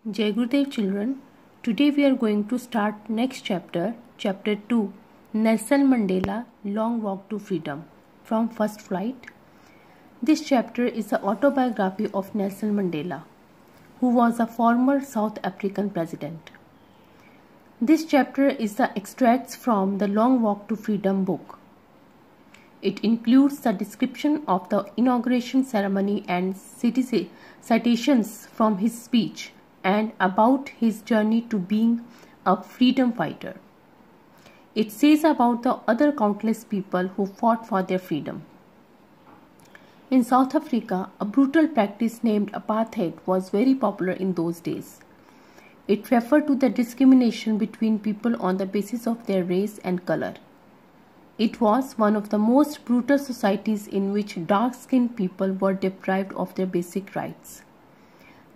Jai Gurudev children, today we are going to start next chapter, chapter 2, Nelson Mandela Long Walk to Freedom from First Flight. This chapter is the autobiography of Nelson Mandela, who was a former South African president. This chapter is the extracts from the Long Walk to Freedom book. It includes the description of the inauguration ceremony and citations from his speech and about his journey to being a freedom fighter. It says about the other countless people who fought for their freedom. In South Africa, a brutal practice named apartheid was very popular in those days. It referred to the discrimination between people on the basis of their race and color. It was one of the most brutal societies in which dark-skinned people were deprived of their basic rights.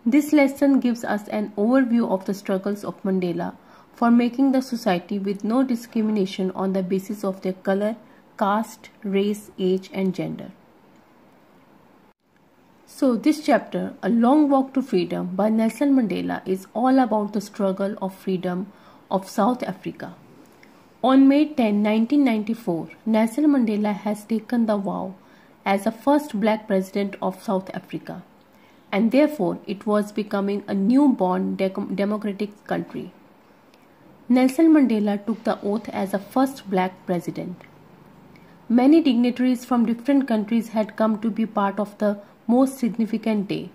This lesson gives us an overview of the struggles of Mandela for making the society with no discrimination on the basis of their color, caste, race, age, and gender. So this chapter, A Long Walk to Freedom by Nelson Mandela, is all about the struggle of freedom of South Africa. On May 10, 1994, Nelson Mandela has taken the vow as the first black president of South Africa, and therefore it was becoming a newborn democratic country. Nelson Mandela took the oath as the first black president. Many dignitaries from different countries had come to be part of the most significant day.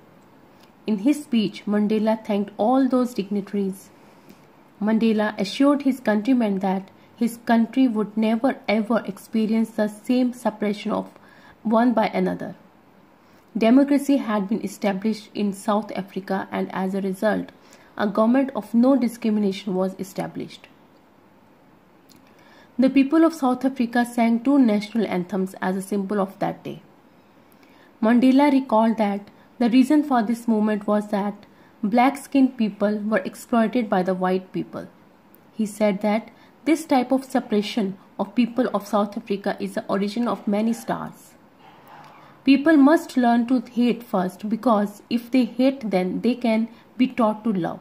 In his speech, Mandela thanked all those dignitaries. Mandela assured his countrymen that his country would never ever experience the same suppression of one by another. Democracy had been established in South Africa, and as a result, a government of no discrimination was established. The people of South Africa sang two national anthems as a symbol of that day. Mandela recalled that the reason for this movement was that black-skinned people were exploited by the white people. He said that this type of suppression of people of South Africa is the origin of many stars. People must learn to hate first, because if they hate, then they can be taught to love,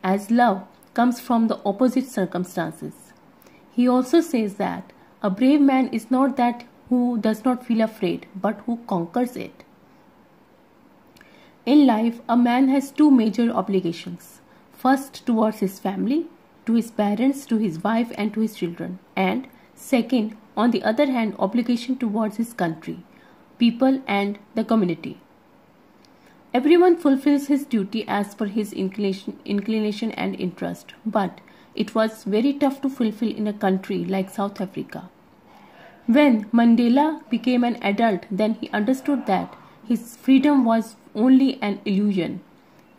as love comes from the opposite circumstances. He also says that a brave man is not that who does not feel afraid, but who conquers it. In life, a man has two major obligations. First, towards his family, to his parents, to his wife, and to his children. And second, on the other hand, obligation towards his country, people, and the community. Everyone fulfills his duty as per his inclination and interest, but it was very tough to fulfill in a country like South Africa. When Mandela became an adult, then he understood that his freedom was only an illusion.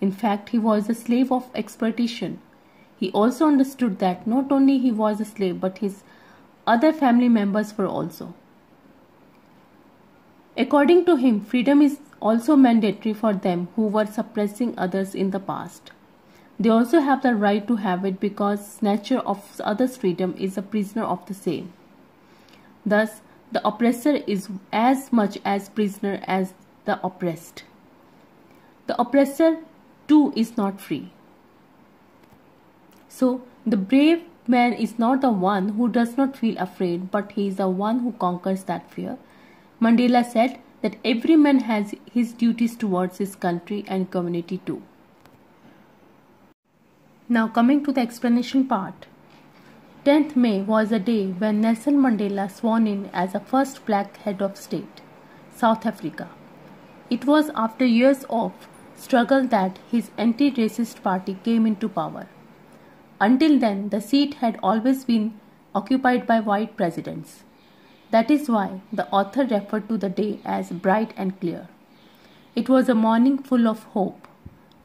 In fact, he was a slave of exploitation. He also understood that not only he was a slave, but his other family members were also. According to him, freedom is also mandatory for them who were suppressing others in the past. They also have the right to have it, because snatcher of others' freedom is a prisoner of the same. Thus, the oppressor is as much as prisoner as the oppressed. The oppressor too is not free. So, the brave man is not the one who does not feel afraid, but he is the one who conquers that fear. Mandela said that every man has his duties towards his country and community too. Now coming to the explanation part. 10th May was the day when Nelson Mandela sworn in as the first black head of state, South Africa. It was after years of struggle that his anti-racist party came into power. Until then, the seat had always been occupied by white presidents. That is why the author referred to the day as bright and clear. It was a morning full of hope.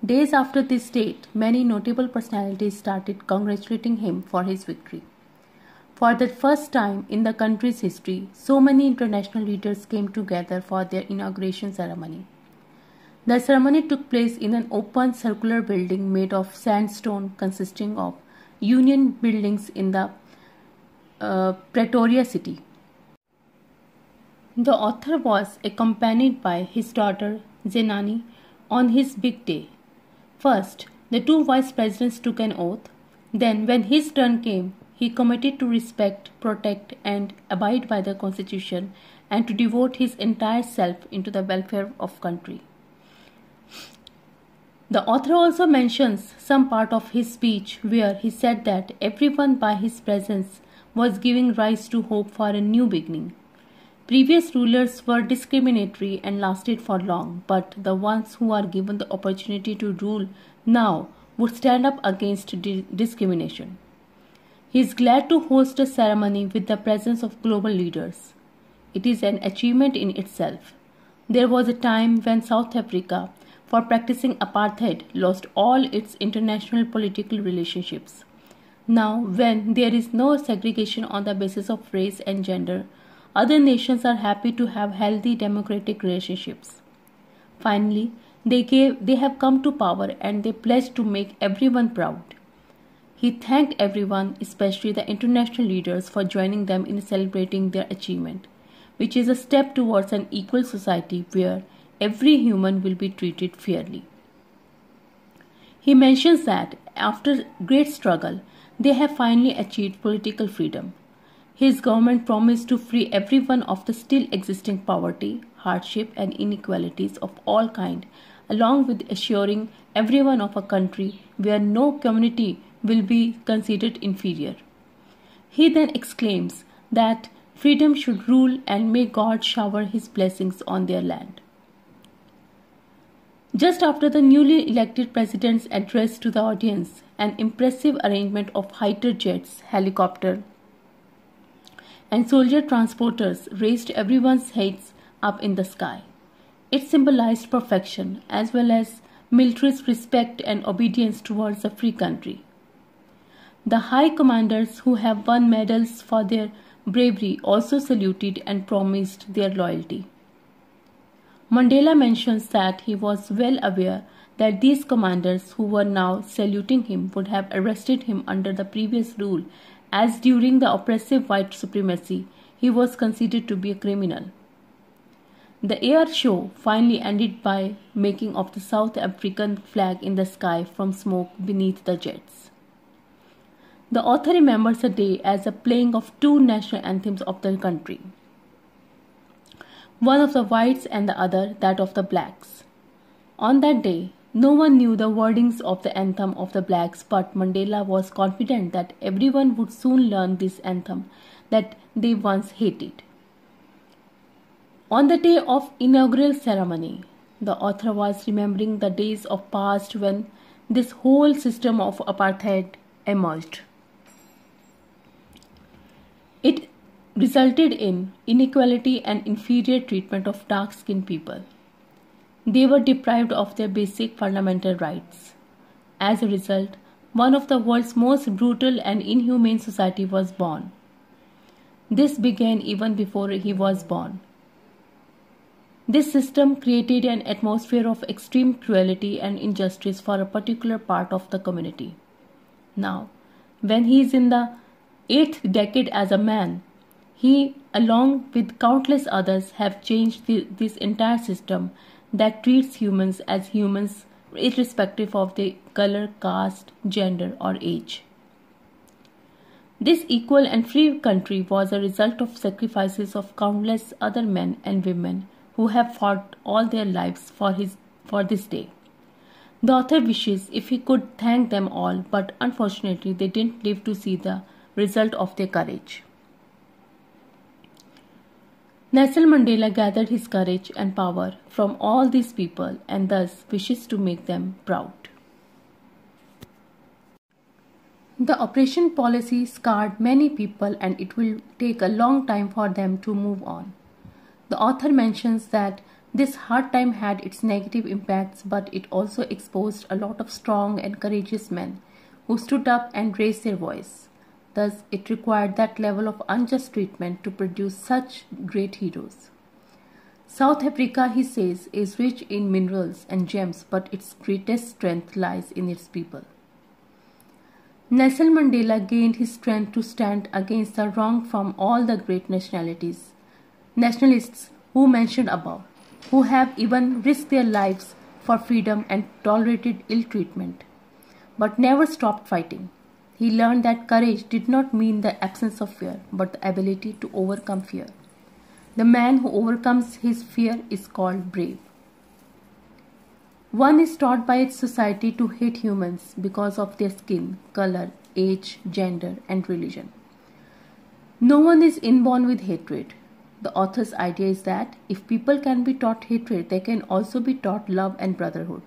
Days after this date, many notable personalities started congratulating him for his victory. For the first time in the country's history, so many international leaders came together for their inauguration ceremony. The ceremony took place in an open circular building made of sandstone, consisting of union buildings in the Pretoria city. The author was accompanied by his daughter Zenani on his big day. First, The two vice presidents took an oath. Then, when his turn came, he committed to respect, protect, and abide by the Constitution and to devote his entire self into the welfare of country. The author also mentions some part of his speech where he said that everyone by his presence was giving rise to hope for a new beginning. Previous rulers were discriminatory and lasted for long, but the ones who are given the opportunity to rule now would stand up against discrimination. He is glad to host a ceremony with the presence of global leaders. It is an achievement in itself. There was a time when South Africa, for practicing apartheid, lost all its international political relationships. Now, when there is no segregation on the basis of race and gender, other nations are happy to have healthy democratic relationships. Finally, they have come to power and they pledged to make everyone proud. He thanked everyone, especially the international leaders, for joining them in celebrating their achievement, which is a step towards an equal society where every human will be treated fairly. He mentions that after great struggle, they have finally achieved political freedom. His government promised to free everyone of the still existing poverty, hardship, and inequalities of all kinds, along with assuring everyone of a country where no community will be considered inferior. He then exclaims that freedom should rule and may God shower his blessings on their land. Just after the newly elected president's address to the audience, an impressive arrangement of fighter jets, helicopters, and soldier transporters raised everyone's heads up in the sky. It symbolized perfection as well as military's respect and obedience towards a free country. The high commanders who have won medals for their bravery also saluted and promised their loyalty. Mandela mentions that he was well aware that these commanders who were now saluting him would have arrested him under the previous rule, as during the oppressive white supremacy he was considered to be a criminal. The air show finally ended by making of the South African flag in the sky from smoke beneath the jets. The author remembers the day as a playing of two national anthems of the country, one of the whites and the other that of the blacks. On that day, no one knew the wordings of the anthem of the blacks, but Mandela was confident that everyone would soon learn this anthem that they once hated. On the day of inaugural ceremony, the author was remembering the days of past when this whole system of apartheid emerged. It resulted in inequality and inferior treatment of dark-skinned people. They were deprived of their basic fundamental rights. As a result, one of the world's most brutal and inhumane society was born. This began even before he was born. This system created an atmosphere of extreme cruelty and injustice for a particular part of the community. Now, when he is in the 8th decade as a man, he, along with countless others, have changed this entire system that treats humans as humans irrespective of their color, caste, gender, or age. This equal and free country was a result of sacrifices of countless other men and women who have fought all their lives for this day. The author wishes if he could thank them all, but unfortunately they didn't live to see the result of their courage. Nelson Mandela gathered his courage and power from all these people and thus wishes to make them proud. The operation policy scarred many people and it will take a long time for them to move on. The author mentions that this hard time had its negative impacts, but it also exposed a lot of strong and courageous men who stood up and raised their voice. Thus, it required that level of unjust treatment to produce such great heroes. South Africa, he says, is rich in minerals and gems, but its greatest strength lies in its people. Nelson Mandela gained his strength to stand against the wrong from all the great nationalists who mentioned above, who have even risked their lives for freedom and tolerated ill treatment. but never stopped fighting. He learned that courage did not mean the absence of fear, but the ability to overcome fear. The man who overcomes his fear is called brave. One is taught by its society to hate humans because of their skin, color, age, gender, and religion. No one is inborn with hatred. The author's idea is that if people can be taught hatred, they can also be taught love and brotherhood.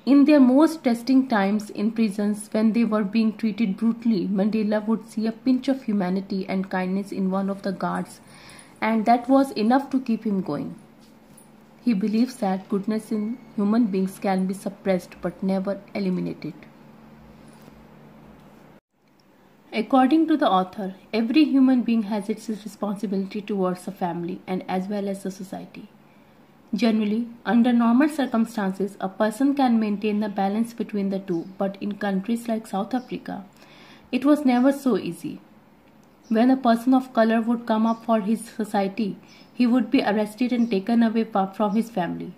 In their most testing times in prisons, when they were being treated brutally, Mandela would see a pinch of humanity and kindness in one of the guards, and that was enough to keep him going. He believes that goodness in human beings can be suppressed but never eliminated. According to the author, every human being has its responsibility towards the family and as well as the society. Generally, under normal circumstances, a person can maintain the balance between the two, but in countries like South Africa, it was never so easy. When a person of color would come up for his society, he would be arrested and taken away from his family,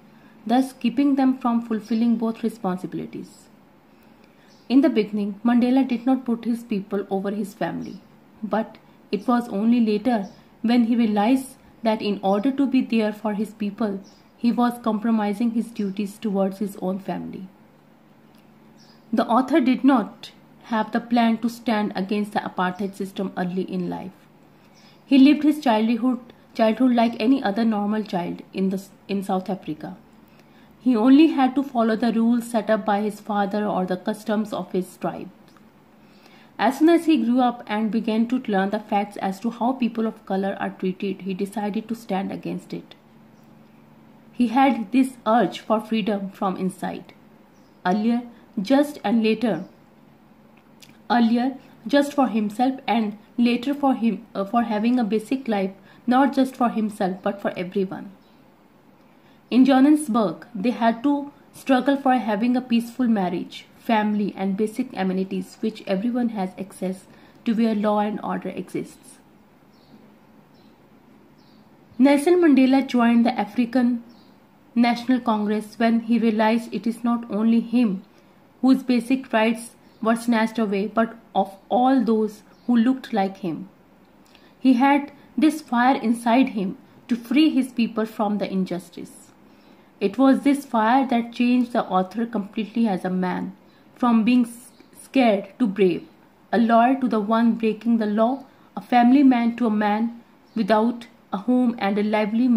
thus keeping them from fulfilling both responsibilities. In the beginning, Mandela did not put his people over his family, but it was only later when he realized that in order to be there for his people, he was compromising his duties towards his own family. The author did not have the plan to stand against the apartheid system early in life. He lived his childhood like any other normal child in South Africa. He only had to follow the rules set up by his father or the customs of his tribe. As soon as he grew up and began to learn the facts as to how people of color are treated, he decided to stand against it. He had this urge for freedom from inside. Earlier, just for himself, and later for having a basic life, not just for himself but for everyone. In Johannesburg, they had to struggle for having a peaceful marriage, family, and basic amenities which everyone has access to where law and order exists. Nelson Mandela joined the African National Congress when he realized it is not only him whose basic rights were snatched away, but of all those who looked like him. He had this fire inside him to free his people from the injustice. It was this fire that changed the author completely as a man, from being scared to brave, a lawyer to the one breaking the law, a family man to a man without a home, and a lively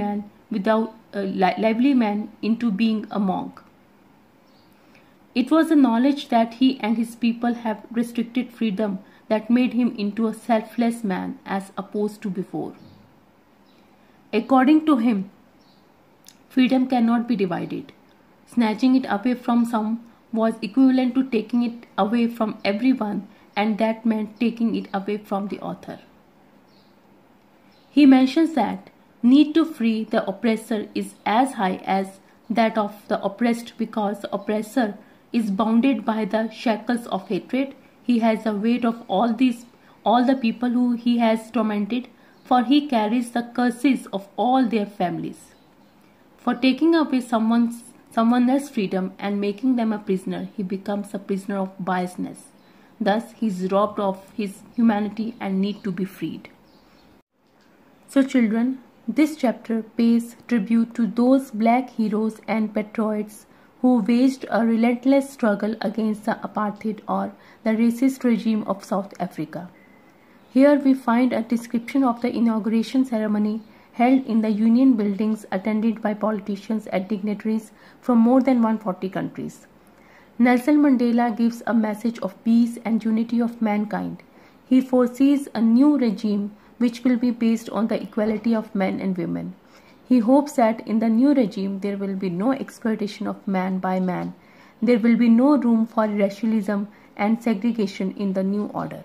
man into being a monk. It was the knowledge that he and his people have restricted freedom that made him into a selfless man as opposed to before. According to him, freedom cannot be divided. Snatching it away from some was equivalent to taking it away from everyone, and that meant taking it away from the author. He mentions that need to free the oppressor is as high as that of the oppressed, because the oppressor is bounded by the shackles of hatred. He has the weight of all the people who he has tormented, for he carries the curses of all their families. For taking away someone else's freedom and making them a prisoner, he becomes a prisoner of biasness. Thus, he is robbed of his humanity and need to be freed. So children, this chapter pays tribute to those black heroes and patriots who waged a relentless struggle against the apartheid or the racist regime of South Africa. Here we find a description of the inauguration ceremony held in the Union buildings, attended by politicians and dignitaries from more than 140 countries. Nelson Mandela gives a message of peace and unity of mankind. He foresees a new regime which will be based on the equality of men and women. He hopes that in the new regime there will be no exploitation of man by man. There will be no room for racialism and segregation in the new order.